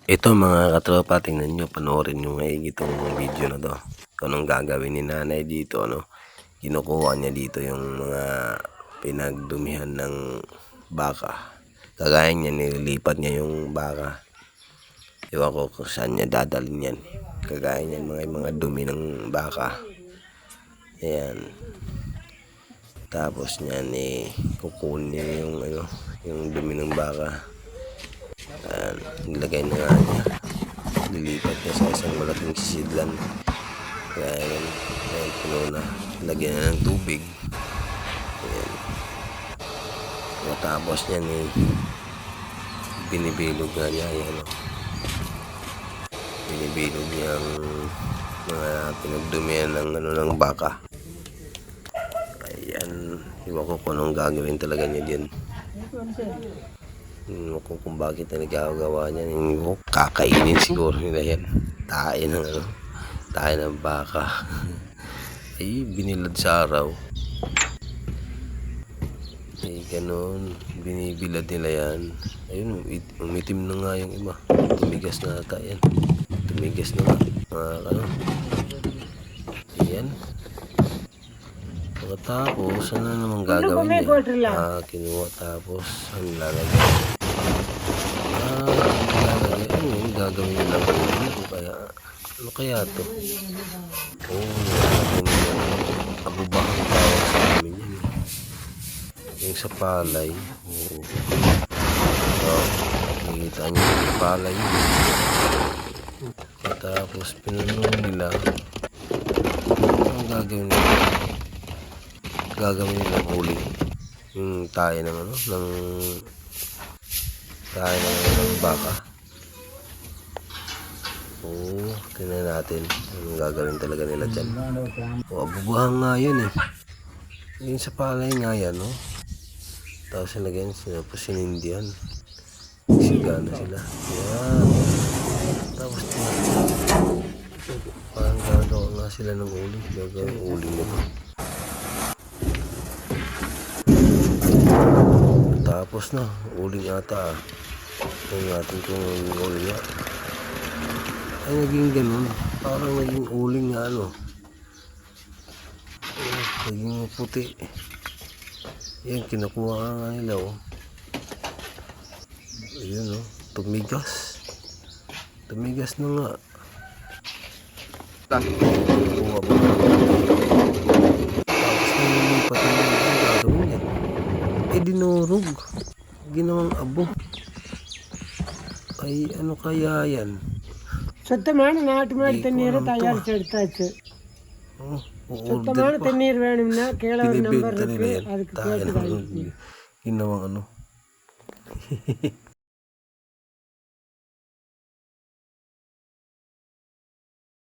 Ito mga katropa, tingnan nyo, panoorin nyo ngayon itong video na to. Kung anong gagawin ni nanay dito, ano. Kinukuha niya dito yung mga pinagdumihan ng baka. Kagaya niya, nililipat niya yung baka. Ewan ko kung saan niya dadalhin yan. Kagaya niyan, mga dumi ng baka. Ayan. Tapos niyan, kukunin niya yung dumi ng baka. Ayan, nilagay na nga niya. Lilipat niya sa isang malaking sisidlan. Kaya yan, puno na. Lagyan na ng tubig. Ayan. Matapos niyan binibilog nga niya. Ayan, binibilog niya ang mga pinagdumihan ng baka. Ayan, iwan ko kung anong gagawin talaga niya din. Kung bakit na nagagawa niya, kakainin siguro nila yan. Tae ng baka. Ay, binilad sa araw. Ay, ganun, binibilad nila yan. Ayun, umitim na nga yung iba. Tumigas na ata yan. Tumigas na nga. Ayan. Tapos, ano naman gagawin niya? Kinuha tapos, ang lalagay. Ano gagawin niya lang ulo? Kaya, ano kaya to? Abubakang tawag sa amin yan. Yung sa palay. Nakikita niyo yung palay yun. Tapos, pinunong nila. Ano gagawin nila? Gagawin nilang uling yung tayo ng baka. Tingnan natin anong gagawin talaga nila dyan. Abubuhang nga yan yung sa palay nga yan, tapos nilagyan sila po sinindihan, sigana sila. Yan. Tapos parang gagawa nga sila ng uling. Gagawin uling nila. Tapos na, uling ata. Tingnan natin kung uling nga. Ay, naging ganun. Parang naging uling nga, naging puti. Yan, kinukuha nga nila, Ayun, tumigas. Tumigas na nga. Kinukuha pa nga. Tapos nililipat na nga ang gagawin yan. Dinurog. Ginawang abo. Ay, ano kaya yan? சுத்தமான நாட்டு மாடு தண்ணீரை தயாரிச்சு எடுத்தாச்சு. சுத்தமான தண்ணீர் வேணும்னா கீழே ஒரு நம்பர் இருக்கு, அதுக்கு கேட்டு